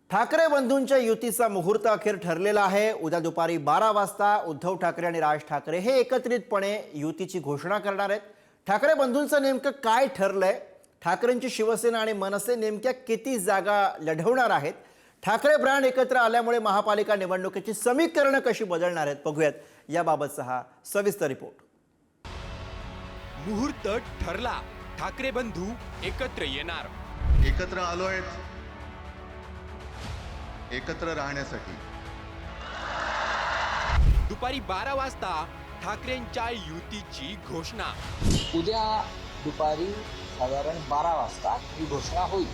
ठाकरे बंधूंच्या युतीचा मुहूर्त अखेर ठरलेला आहे। उद्या दुपारी 12 वाजता उद्धव ठाकरे आणि राज ठाकरे हे एकत्रितपणे युतीची घोषणा करणार आहेत। ठाकरे बंधूंचं नेमकं काय ठरलंय? ठाकरेंची शिवसेना आणि मनसे नेमक्या किती जागा लढवणार आहेत? ठाकरे ब्रँड एकत्र आल्यामुळे महापालिका निवडणुकीची समीकरणं कशी बदलणार आहेत? बघूयात याबाबतचा हा सविस्तर रिपोर्ट। मुहूर्त ठरला, ठाकरे बंधू एकत्र येणार। एकत्र आलोय एकत्र राहण्यासाठी। दुपारी 12 वाजता ठाकरेंच्या युतीची घोषणा। उद्या दुपारी साधारण 12 वाजता ही घोषणा होईल।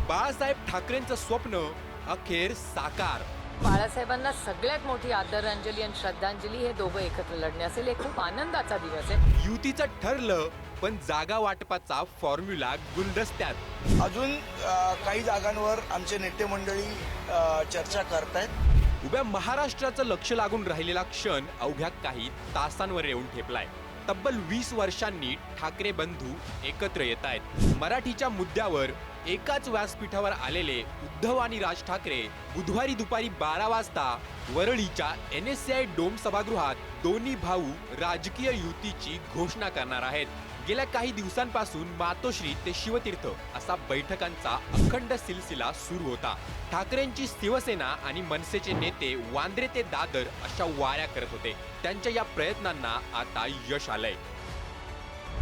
बाळासाहेब ठाकरेंचं स्वप्न अखेर साकार। बाळासाहेबांना सगळ्यात मोठी आदरांजली आणि श्रद्धांजली हे दोघं एकत्र लढणे असेल। एक खूप आनंदाचा दिवस आहे। युतीचं ठरलं, पण जागा वाटपाचा फॉर्म्युला गुलदस्त्यात। अजून काही जागांवर आमचे नेते मंडळी चर्चा करतायत। उभ्या महाराष्ट्राचं लक्ष लागून राहिलेला क्षण अवघ्या काही तासांवर येऊन ठेपलाय। तब्बल 20 वर्षांनी ठाकरे बंधू एकत्र येत आहेत। मराठीच्या मुद्द्यावर एकाच व्यासपीठावर आलेले उद्धव आणि राज ठाकरे बुधवारी दुपारी 12 वाजता वरळीच्या NSCI डोम सभागृहात दोन्ही भाऊ राजकीय युतीची घोषणा करणार आहेत। गेल्या काही दिवसांपासून मातोश्री ते शिवतीर्थ असा बैठकांचा अखंड सिलसिला सुरू होता। ठाकरेंची शिवसेना आणि मनसेचे नेते वांद्रे ते दादर अशा वाऱ्या करत होते। त्यांच्या या प्रयत्नांना आता यश आलंय।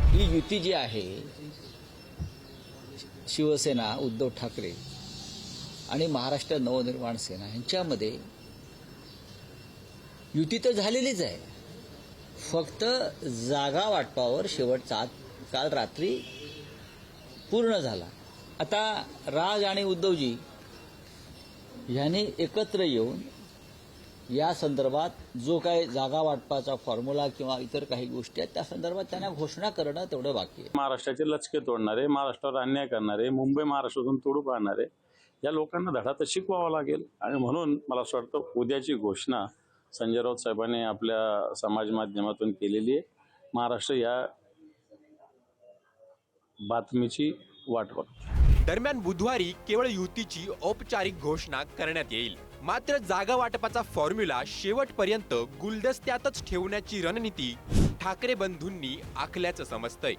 ही युती जी आहे, शिवसेना उद्धव ठाकरे आणि महाराष्ट्र नवनिर्माण सेना यांच्यामध्ये युती तर झालेलीच आहे, फक्त जागा वाटपावर शेवटचा काल रात्री पूर्ण झाला। आता राज आणि उद्धवजी यांनी एकत्र येऊन या संदर्भात जो काही जागा वाटपाचा फॉर्म्युला किंवा इतर काही गोष्टी आहेत त्या संदर्भात त्यांना घोषणा करणं तेवढं बाकी आहे। महाराष्ट्राचे लचके तोडणारे, महाराष्ट्रावर अन्याय करणारे, मुंबई महाराष्ट्रातून तोडू पाहणारे या लोकांना धडा तर शिकवावा लागेल। आणि म्हणून मला असं वाटतं उद्याची घोषणा संजय राऊत साहेबांनी आपल्या समाज माध्यमातून केलेली आहे। महाराष्ट्र या बातमीची वाट बघतो। दरम्यान बुधवारी केवळ युतीची औपचारिक घोषणा करण्यात येईल। मात्र जागा वाटपाचा फॉर्म्युला शेवटपर्यंत गुलदस्त्यातच ठेवण्याची रणनीती ठाकरे बंधूंनी आखल्याचं समजतंय।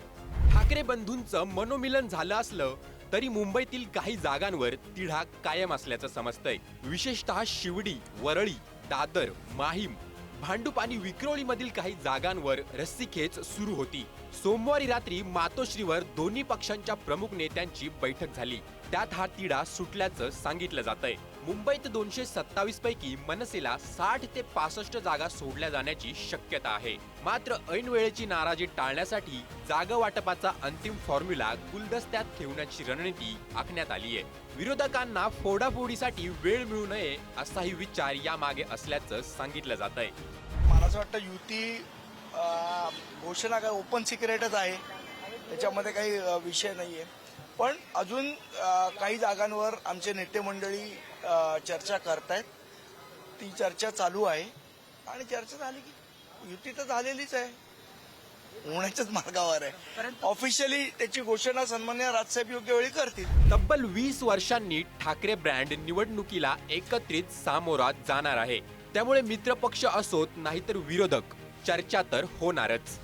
ठाकरे बंधूंचं मनोमिलन झालं असलं तरी मुंबईतील काही जागांवर तिढा कायम असल्याचं समजतंय। विशेषतः शिवडी, वरळी, दादर, माहीम, भांडूप आणि विक्रोळीमधील काही जागांवर रस्सीखेच सुरू होती। सोमवारी रात्री मातोश्रीवर दोन्ही पक्षांच्या प्रमुख नेत्यांची बैठक झाली। त्यात हा तिढा सुटल्याचं सांगितलं जातंय। मुंबईत 227 पैकी मनसेला 60 ते 65 जागा सोडल्या जाण्याची शक्यता आहे। मात्र ऐन वेळेची नाराजी टाळण्यासाठी जागा वाटपाचा अंतिम फॉर्म्युला गुलदस्त्यात ठेवण्याची रणनीती आखण्यात आली आहे। विरोधकांना फोडाफोडीसाठी वेळ मिळू नये असाही विचार यामागे असल्याचं सांगितलं जातंय। मला असं वाटतं युती घोषणा काय ओपन सिक्रेटच आहे, त्याच्यामध्ये काही विषय नाही आहे। पण अजून काही जागांवर आमचे नेते मंडळी चर्चा करतायत। ती चर्चा चालू आहे आणि चर्चा झाली की युती तर झालेलीच आहे, होण्याच्याच मार्गावर आहे। ऑफिशियली त्याची घोषणा सन्माननीय राजसाहेब योग्य वेळी करतील। तब्बल 20 वर्षांनी ठाकरे ब्रँड निवडणुकीला एकत्रित सामोरा जाणार आहे। त्यामुळे मित्रपक्ष असोत नाहीतर विरोधक, चर्चा तर होणारच।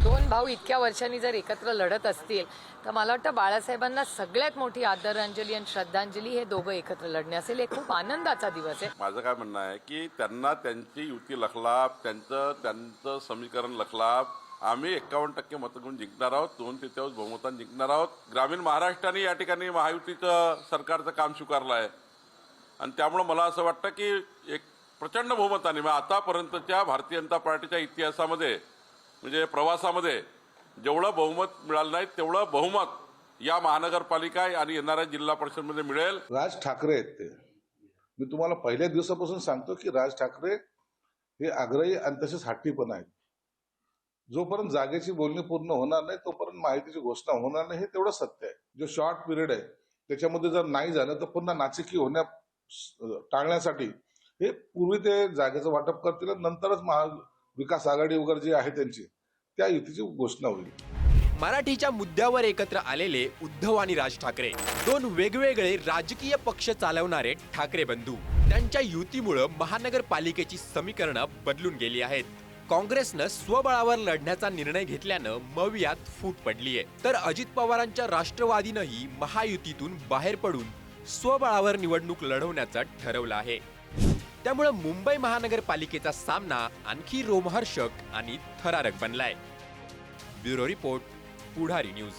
दोन भाऊ इतक्या वर्षांनी जर एकत्र लढत असतील तर मला वाटतं बाळासाहेबांना सगळ्यात मोठी आदरांजली आणि श्रद्धांजली हे दोघं एकत्र लढणे असेल। एक खूप आनंदाचा दिवस आहे। माझं काय म्हणणं आहे की त्यांना त्यांची युती लखलाप, त्यांचं समीकरण लखलाप। आम्ही 51% मतं घेऊन जिंकणार आहोत, 2/3 बहुमताने जिंकणार आहोत। ग्रामीण महाराष्ट्राने या ठिकाणी महायुतीचं सरकारचं काम स्वीकारलं आहे आणि त्यामुळे मला असं वाटतं की एक प्रचंड बहुमताने आतापर्यंतच्या भारतीय जनता पार्टीच्या इतिहासामध्ये म्हणजे प्रवासामध्ये जेवढं बहुमत मिळालं नाही तेवढं बहुमत या महानगरपालिका आणि येणाऱ्या जिल्हा परिषदमध्ये मिळेल। राज ठाकरे आहेत ते, मी तुम्हाला पहिल्या दिवसापासून सांगतो की राज ठाकरे हे आग्रही आणि तसेच हट्टी पण आहेत। जोपर्यंत जागेची बोलणी पूर्ण होणार नाही तोपर्यंत माहितीची घोषणा होणार नाही, हे तेवढं सत्य आहे। जो शॉर्ट पिरियड आहे त्याच्यामध्ये जर नाही झालं तर पुन्हा नाचक्की होण्या टाळण्यासाठी हे पूर्वी ते जागेचं वाटप करतील, नंतरच महाविकास आघाडी वगैरे जी आहे त्यांची त्या युतीची घोषणा होईल। मराठीच्या मुद्द्यावर एकत्र आलेले उद्धव आणि राज ठाकरे, दोन वेगवेगळे राजकीय पक्ष चालवणारे ठाकरे बंधू, त्यांच्या युतीमुळे महानगरपालिकेची समीकरणं बदलून गेली आहेत. काँग्रेसनं स्वबळावर लढण्याचा निर्णय घेतल्यानं मवियात फूट पडलीये, तर अजित पवारांच्या राष्ट्रवादीनंही महायुतीतून बाहेर पडून स्वबळावर निवडणूक लढवण्याचं ठरवलं आहे. त्यामुळे मुंबई महानगरपालिकेचा सामना आणखी रोमहर्षक आणि थरारक बनलाय. ब्युरो रिपोर्ट, पुढारी न्यूज.